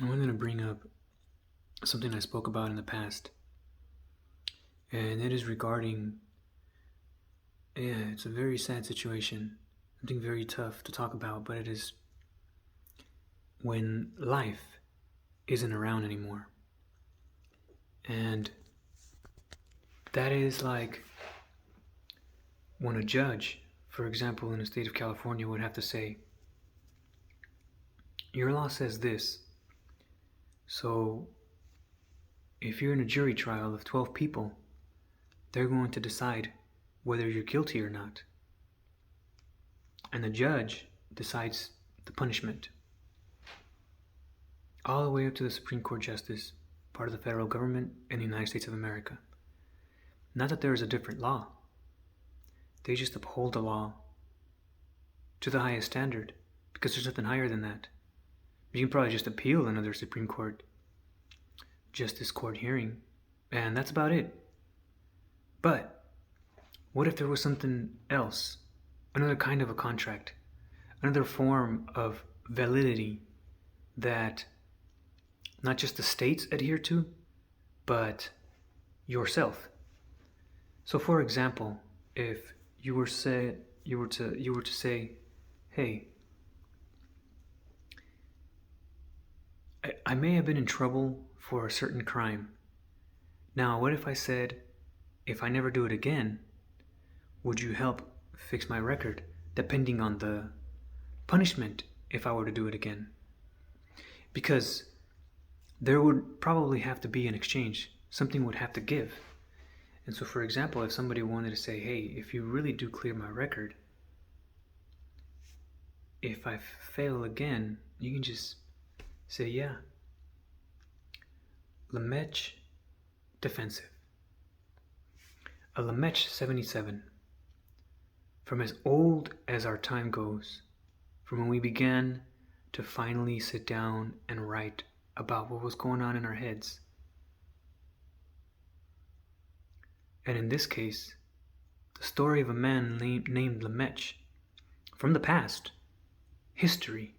I wanted to bring up something I spoke about in the past, and it is regarding, it's a very sad situation, something very tough to talk about, but it is when life isn't around anymore. And that is like when a judge, for example, in the state of California, would have to say, your law says this, so if you're in a jury trial of 12 people, they're going to decide whether you're guilty or not. And the judge decides the punishment. All the way up to the Supreme Court Justice, part of the federal government in the United States of America. Not that there is a different law. They just uphold the law to the highest standard, because there's nothing higher than that. You can probably just appeal another Supreme Court Justice Court hearing, and that's about it. But what if there was something else, another kind of a contract, another form of validity that not just the states adhere to, but yourself? So, for example, if you were to say, hey, I may have been in trouble for a certain crime. Now, what if I said, if I never do it again, would you help fix my record, depending on the punishment if I were to do it again? Because there would probably have to be an exchange. Something would have to give. And so, for example, if somebody wanted to say, hey, if you really do clear my record, if I fail again, you can just say, yeah. Lemech defensive. A Lemech 77. From as old as our time goes, from when we began to finally sit down and write about what was going on in our heads. And in this case, the story of a man named Lemech, from the past, history.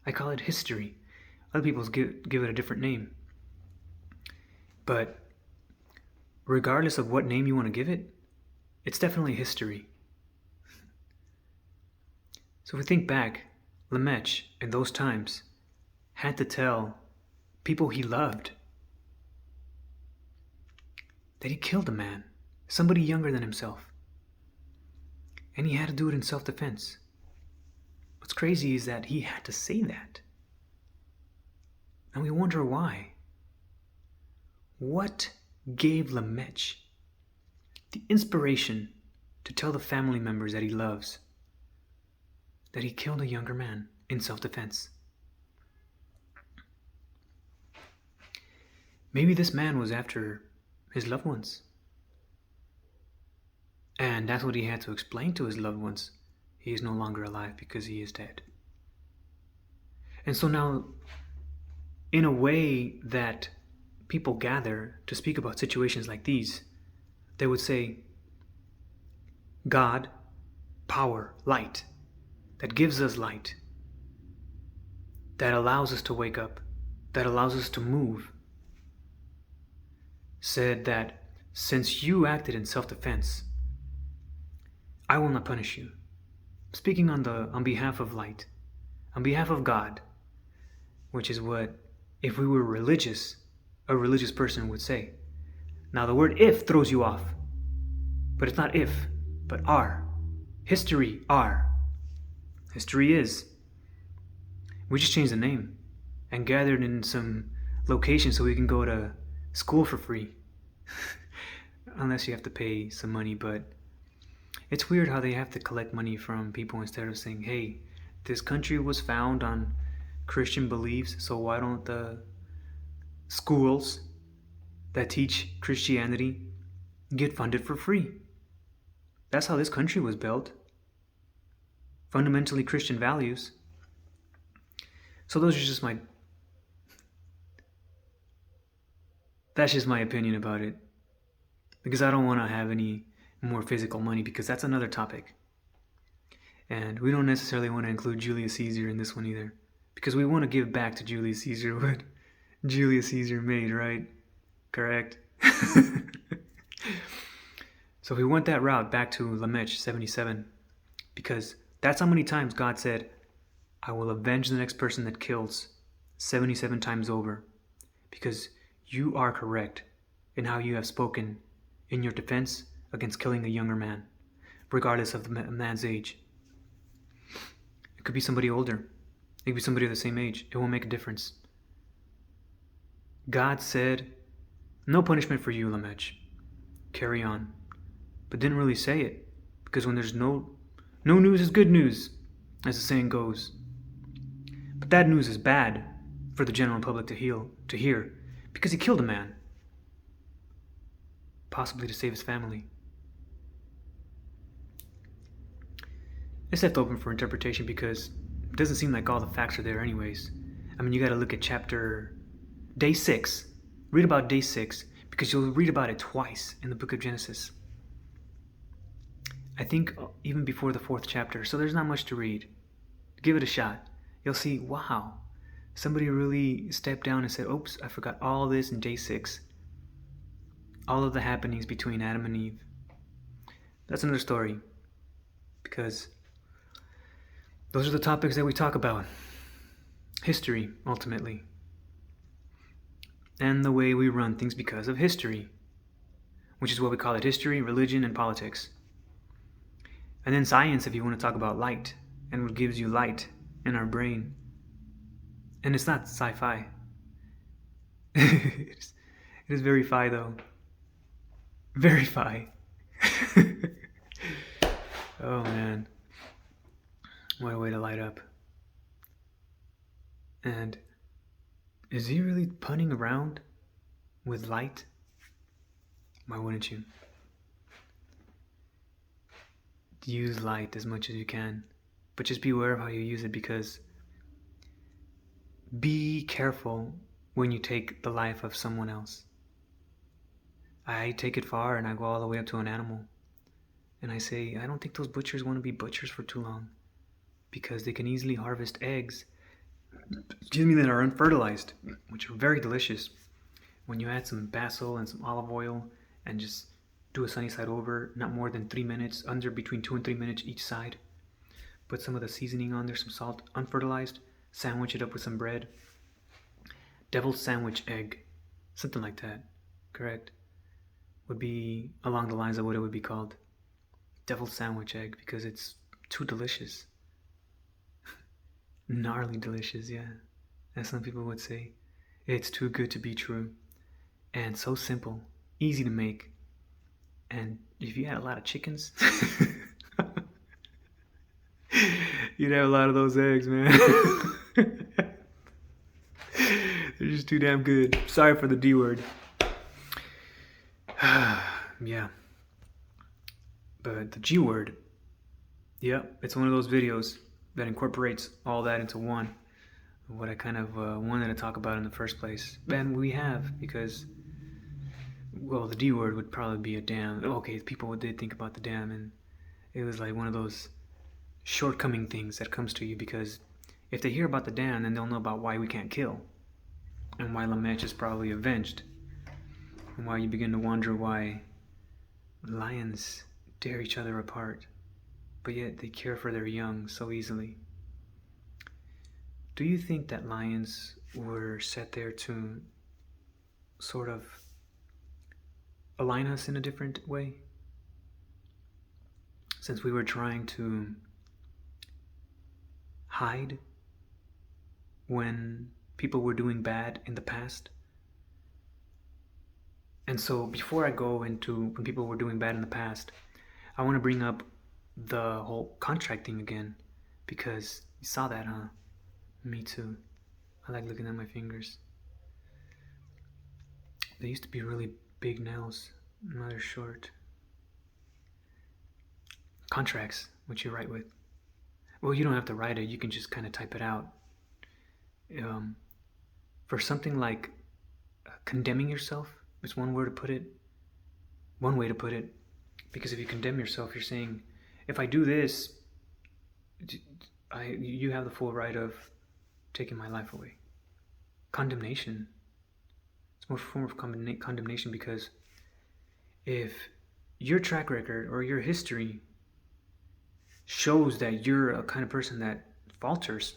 I call it history. Other people give it a different name. But regardless of what name you want to give it, it's definitely history. So if we think back, Lemech in those times had to tell people he loved that he killed a man, somebody younger than himself. And he had to do it in self-defense. What's crazy is that he had to say that. And we wonder why. What gave Lemech the inspiration to tell the family members that he loves that he killed a younger man in self-defense? Maybe this man was after his loved ones. And that's what he had to explain to his loved ones. He is no longer alive because he is dead. And so now, in a way that people gather to speak about situations like these, they would say, God, power, light, that gives us light, that allows us to wake up, that allows us to move, said that since you acted in self-defense, I will not punish you. Speaking on behalf of light, on behalf of God, which is what, if we were religious, a religious person would say. Now the word if throws you off, but it's not if, but are. History, are. History is. We just changed the name and gathered in some location so we can go to school for free. Unless you have to pay some money, but it's weird how they have to collect money from people instead of saying, hey, this country was found on Christian beliefs, so why don't the schools that teach Christianity get funded for free? That's how this country was built. Fundamentally Christian values. So that's just my opinion about it. Because I don't want to have any more physical money, because that's another topic. And we don't necessarily want to include Julius Caesar in this one either, because we want to give back to Julius Caesar Julius Caesar made, right? Correct. So we went that route back to Lamech 77 because that's how many times God said, I will avenge the next person that kills 77 times over, because you are correct in how you have spoken in your defense against killing a younger man, regardless of the man's age. It could be somebody older. It could be somebody of the same age. It won't make a difference. God said, no punishment for you, Lamech. Carry on. But didn't really say it, because when there's no news is good news, as the saying goes. But that news is bad for the general public to hear, because he killed a man, possibly to save his family. It's left open for interpretation because it doesn't seem like all the facts are there anyways. I mean, you gotta look at day 6. Read about day 6, because you'll read about it twice in the book of Genesis. I think even before the 4th chapter, so there's not much to read. Give it a shot. You'll see, wow, somebody really stepped down and said, oops, I forgot all this in day 6. All of the happenings between Adam and Eve. That's another story, because those are the topics that we talk about. History, ultimately. And the way we run things because of history, which is what we call it: history, religion, and politics. And then science, if you want to talk about light, and what gives you light in our brain. And it's not sci-fi. It is very fi, though. Very fi. Oh, man. What a way to light up. And is he really punning around with light? Why wouldn't you? Use light as much as you can, but just be aware of how you use it, because be careful when you take the life of someone else. I take it far, and I go all the way up to an animal, and I say, I don't think those butchers want to be butchers for too long, because they can easily harvest eggs, that are unfertilized, which are very delicious. When you add some basil and some olive oil and just do a sunny side over, not more than 3 minutes, between 2 and 3 minutes each side. Put some of the seasoning on there, some salt, unfertilized, sandwich it up with some bread. Deviled sandwich egg, something like that, correct? Would be along the lines of what it would be called. Deviled sandwich egg, because it's too delicious. Gnarly delicious, yeah. As some people would say. It's too good to be true. And so simple, easy to make. And if you had a lot of chickens, you'd have a lot of those eggs, man. They're just too damn good. Sorry for the D word. Yeah. But the G word, yep, it's one of those videos that incorporates all that into one. What I kind of wanted to talk about in the first place. And we have, because, well, the D word would probably be a dam. Okay, people did think about the dam, and it was like one of those shortcoming things that comes to you, because if they hear about the dam, then they'll know about why we can't kill, and why Lamech is probably avenged, and why you begin to wonder why lions tear each other apart, but yet they care for their young so easily. Do you think that lions were set there to sort of align us in a different way? Since we were trying to hide when people were doing bad in the past. And so before I go into when people were doing bad in the past, I want to bring up the whole contract thing again, because you saw that, huh? Me too. I like looking at my fingers. They used to be really big nails. Now they're short. Contracts, what you write with. Well, you don't have to write it. You can just kind of type it out. For something like condemning yourself, it's one way to put it. Because if you condemn yourself, you're saying, if I do this, you have the full right of taking my life away. Condemnation It's more a form of condemnation because if your track record or your history shows that you're a kind of person that falters,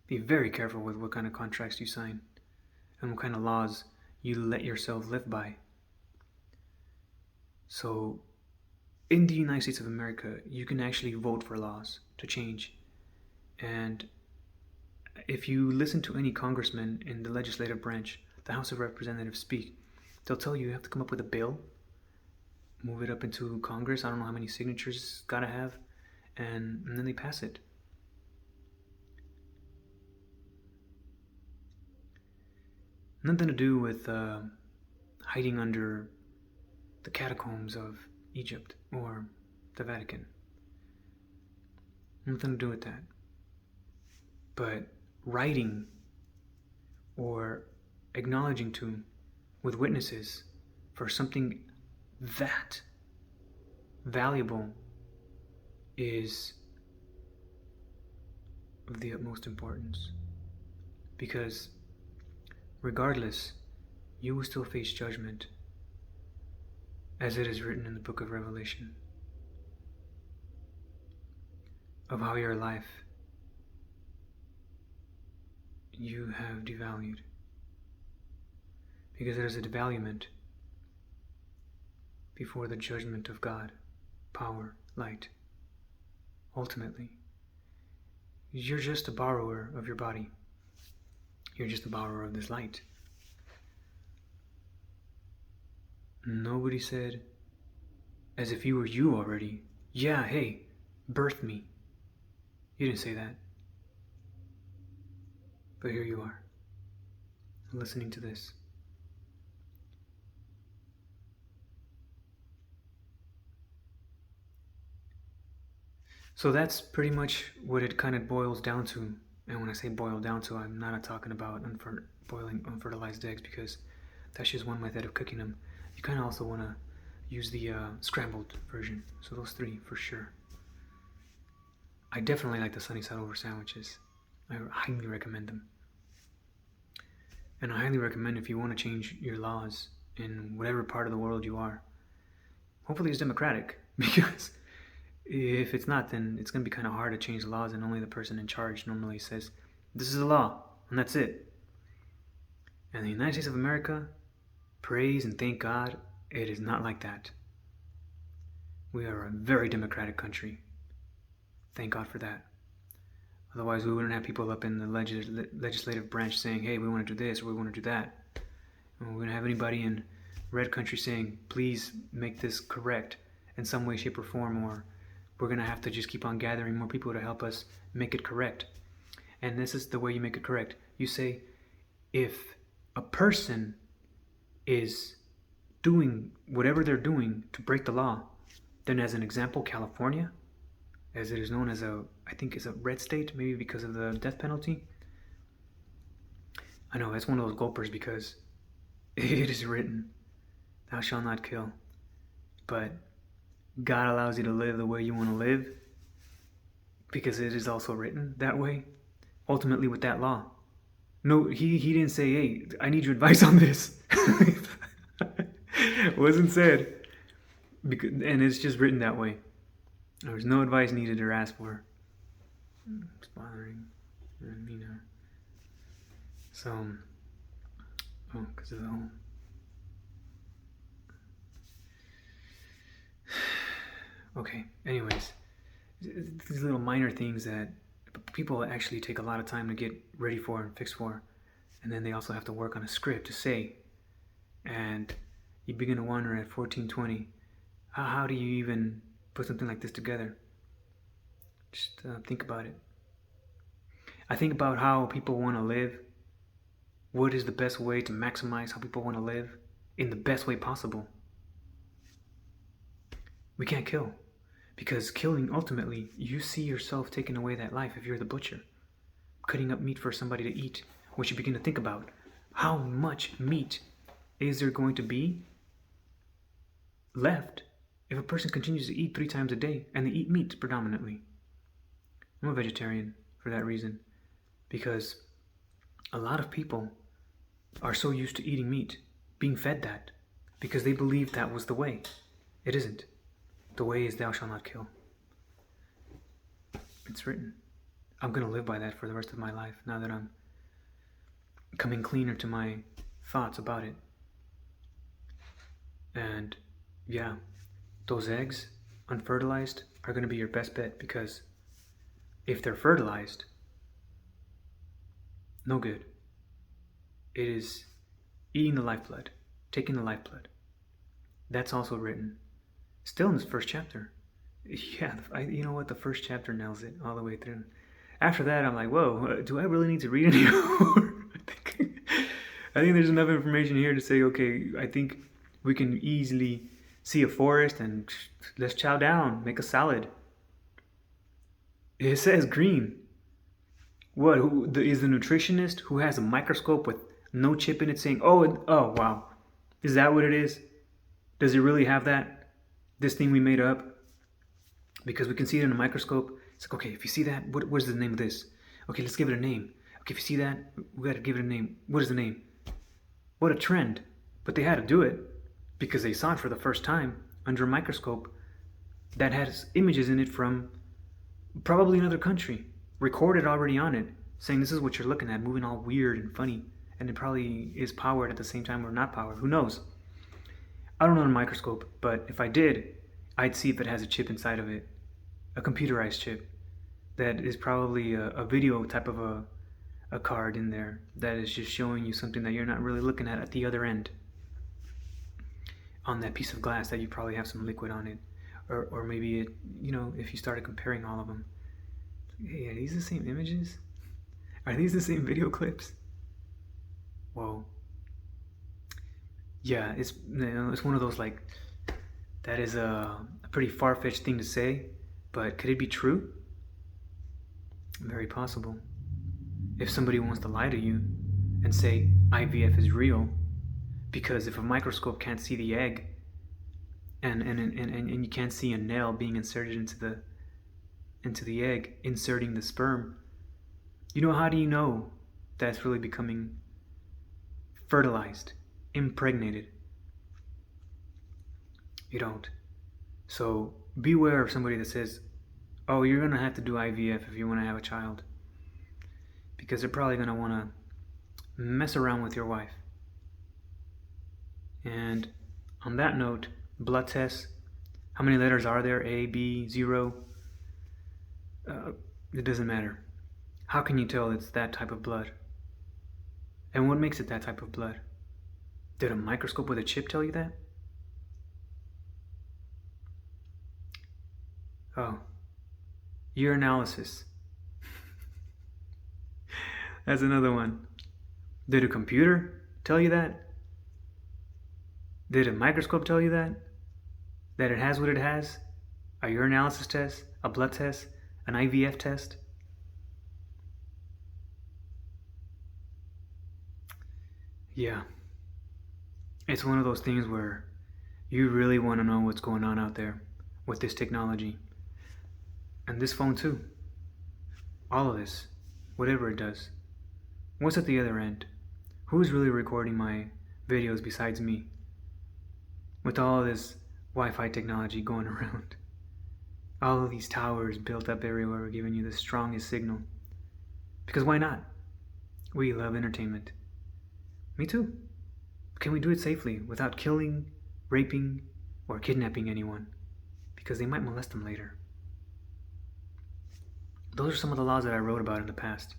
be very careful with what kind of contracts you sign and what kind of laws you let yourself live by. So, in the United States of America, you can actually vote for laws to change. And if you listen to any congressman in the legislative branch, the House of Representatives speak, they'll tell you have to come up with a bill, move it up into Congress. I don't know how many signatures it's got to have, and then they pass it. Nothing to do with hiding under the catacombs of Egypt or the Vatican. Nothing to do with that. But writing or acknowledging to with witnesses for something that valuable is of the utmost importance, because regardless, you will still face judgment, as it is written in the book of Revelation, of how your life you have devalued, because there is a devaluement before the judgment of God, power, light. Ultimately, you're just a borrower of your body. You're just a borrower of this light. Nobody said, as if you were you already, yeah, hey, birth me. You didn't say that. But here you are, listening to this. So that's pretty much what it kind of boils down to. And when I say boil down to, I'm not talking about boiling unfertilized eggs, because that's just one method of cooking them. You kind of also want to use the scrambled version. So those three for sure. I definitely like the sunny side over sandwiches. I highly recommend them. And I highly recommend, if you want to change your laws in whatever part of the world you are, hopefully it's democratic, because if it's not, then it's going to be kind of hard to change the laws, and only the person in charge normally says, this is the law, and that's it. And the United States of America, praise and thank God, it is not like that. We are a very democratic country. Thank God for that. Otherwise, we wouldn't have people up in the legislative branch saying, hey, we want to do this, or we want to do that. And we wouldn't have anybody in red country saying, please make this correct in some way, shape, or form, or we're going to have to just keep on gathering more people to help us make it correct. And this is the way you make it correct. You say, if a person is doing whatever they're doing to break the law, then as an example, California, as it is known as I think it's a red state, maybe because of the death penalty. I know, it's one of those gulpers, because it is written, thou shalt not kill. But God allows you to live the way you want to live, because it is also written that way, ultimately with that law. No, he didn't say, hey, I need your advice on this. Wasn't said. And it's just written that way. There's no advice needed or asked for. It's bothering Nina. So, because of the whole. Okay, anyways, these little minor things that people actually take a lot of time to get ready for and fix for, and then they also have to work on a script to say, and you begin to wonder at 1420, how do you even put something like this together? Just think about it. I think about how people want to live. What is the best way to maximize how people want to live in the best way possible? We can't kill, because killing, ultimately, you see yourself taking away that life if you're the butcher, cutting up meat for somebody to eat. What you begin to think about, how much meat is there going to be left if a person continues to eat 3 times a day, and they eat meat predominantly. I'm a vegetarian for that reason, because a lot of people are so used to eating meat, being fed that, because they believed that was the way. It isn't. The way is thou shalt not kill. It's written. I'm going to live by that for the rest of my life now that I'm coming cleaner to my thoughts about it. And yeah, those eggs, unfertilized, are going to be your best bet, because if they're fertilized, no good. It is eating the lifeblood, taking the lifeblood. That's also written, still in this first chapter. Yeah, you know what? The first chapter nails it all the way through. After that, I'm like, whoa, do I really need to read anymore? I think there's enough information here to say, okay, I think we can easily see a forest and let's chow down, make a salad. It says green. What? Is the nutritionist who has a microscope with no chip in it saying, oh, wow, is that what it is? Does it really have that? This thing we made up? Because we can see it in a microscope. It's like, okay, if you see that, what is the name of this? Okay, let's give it a name. Okay, if you see that, we got to give it a name. What is the name? What a trend. But they had to do it because they saw it for the first time under a microscope that has images in it from probably another country, recorded already on it, saying this is what you're looking at, moving all weird and funny, and it probably is powered at the same time or not powered. Who knows? I don't know a microscope, but if I did, I'd see if it has a chip inside of it, a computerized chip that is probably a video type of a card in there that is just showing you something that you're not really looking at the other end on that piece of glass that you probably have some liquid on it, or maybe it, if you started comparing all of them, hey, are these the same images? Are these the same video clips? Whoa. Yeah, it's one of those, like, that is a pretty far-fetched thing to say, but could it be true? Very possible. If somebody wants to lie to you and say IVF is real, because if a microscope can't see the egg and you can't see a nail being inserted into the egg, inserting the sperm, how do you know that's really becoming fertilized, impregnated? You don't. So beware of somebody that says, oh, you're going to have to do IVF if you want to have a child, because they're probably going to want to mess around with your wife. And on that note, blood tests, how many letters are there? A, B, 0? It doesn't matter. How can you tell it's that type of blood? And what makes it that type of blood? Did a microscope with a chip tell you that? Oh, urinalysis. That's another one. Did a computer tell you that? Did a microscope tell you that? That it has what it has? A urinalysis test? A blood test? An IVF test? Yeah. It's one of those things where you really want to know what's going on out there with this technology. And this phone too. All of this. Whatever it does. What's at the other end? Who's really recording my videos besides me? With all of this Wi-Fi technology going around. All of these towers built up everywhere giving you the strongest signal. Because why not? We love entertainment. Me too. Can we do it safely without killing, raping, or kidnapping anyone? Because they might molest them later. Those are some of the laws that I wrote about in the past.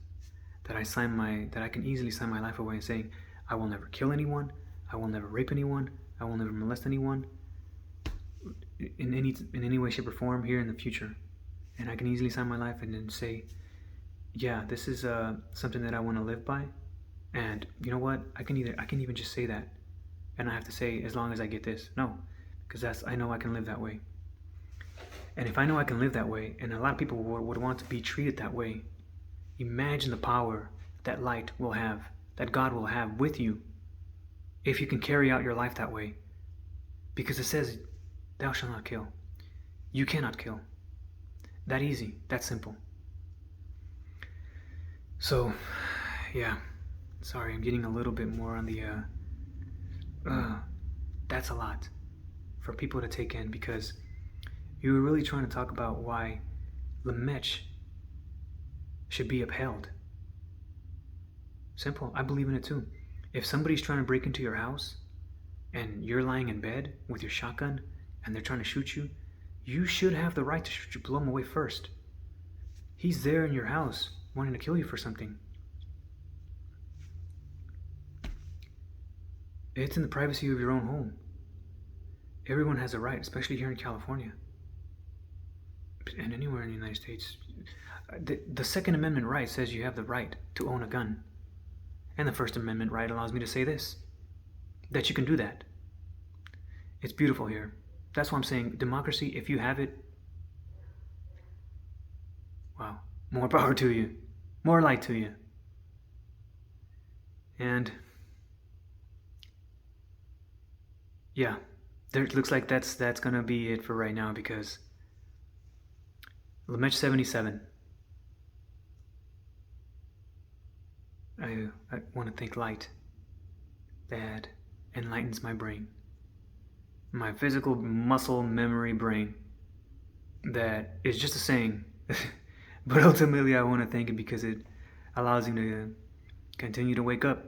That I can easily sign my life away saying, I will never kill anyone, I will never rape anyone, I will never molest anyone in any way, shape, or form here in the future. And I can easily sign my life and then say, yeah, this is something that I want to live by. And you know what? I can even just say that, and I have to say as long as I get this. No, because I know I can live that way. And if I know I can live that way, and a lot of people would want to be treated that way, imagine the power that light will have, that God will have with you, if you can carry out your life that way. Because it says, thou shalt not kill. You cannot kill. That easy, that simple. So, yeah. Sorry, I'm getting a little bit more on the. That's a lot for people to take in because you were really trying to talk about why Lemech should be upheld. Simple. I believe in it too. If somebody's trying to break into your house and you're lying in bed with your shotgun and they're trying to shoot you, you should have the right to shoot you, blow him away first. He's there in your house wanting to kill you for something. It's in the privacy of your own home. Everyone has a right, especially here in California and anywhere in the United States. The Second Amendment right says you have the right to own a gun. And the First Amendment right allows me to say this, that you can do that. It's beautiful here. That's why I'm saying democracy, if you have it, wow, more power to you. More light to you. And yeah, it looks like that's gonna be it for right now because Lemech 77. I want to thank light that enlightens my brain, my physical muscle memory brain that is just a saying, but ultimately I want to thank it because it allows me to continue to wake up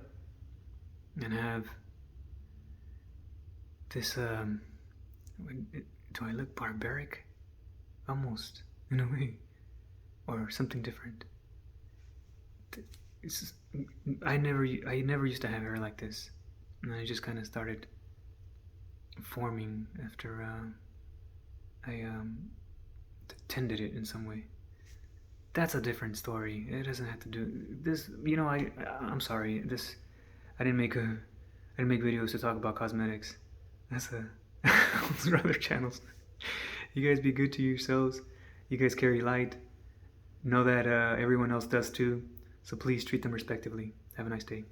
and have this, do I look barbaric? Almost, in a way, or something different. I never used to have hair like this, and I just kind of started forming after I tended it in some way. That's a different story. It doesn't have to do this. I'm sorry. I didn't make videos to talk about cosmetics. Those are other channels. You guys be good to yourselves. You guys carry light. Know that everyone else does too. So please treat them respectively. Have a nice day.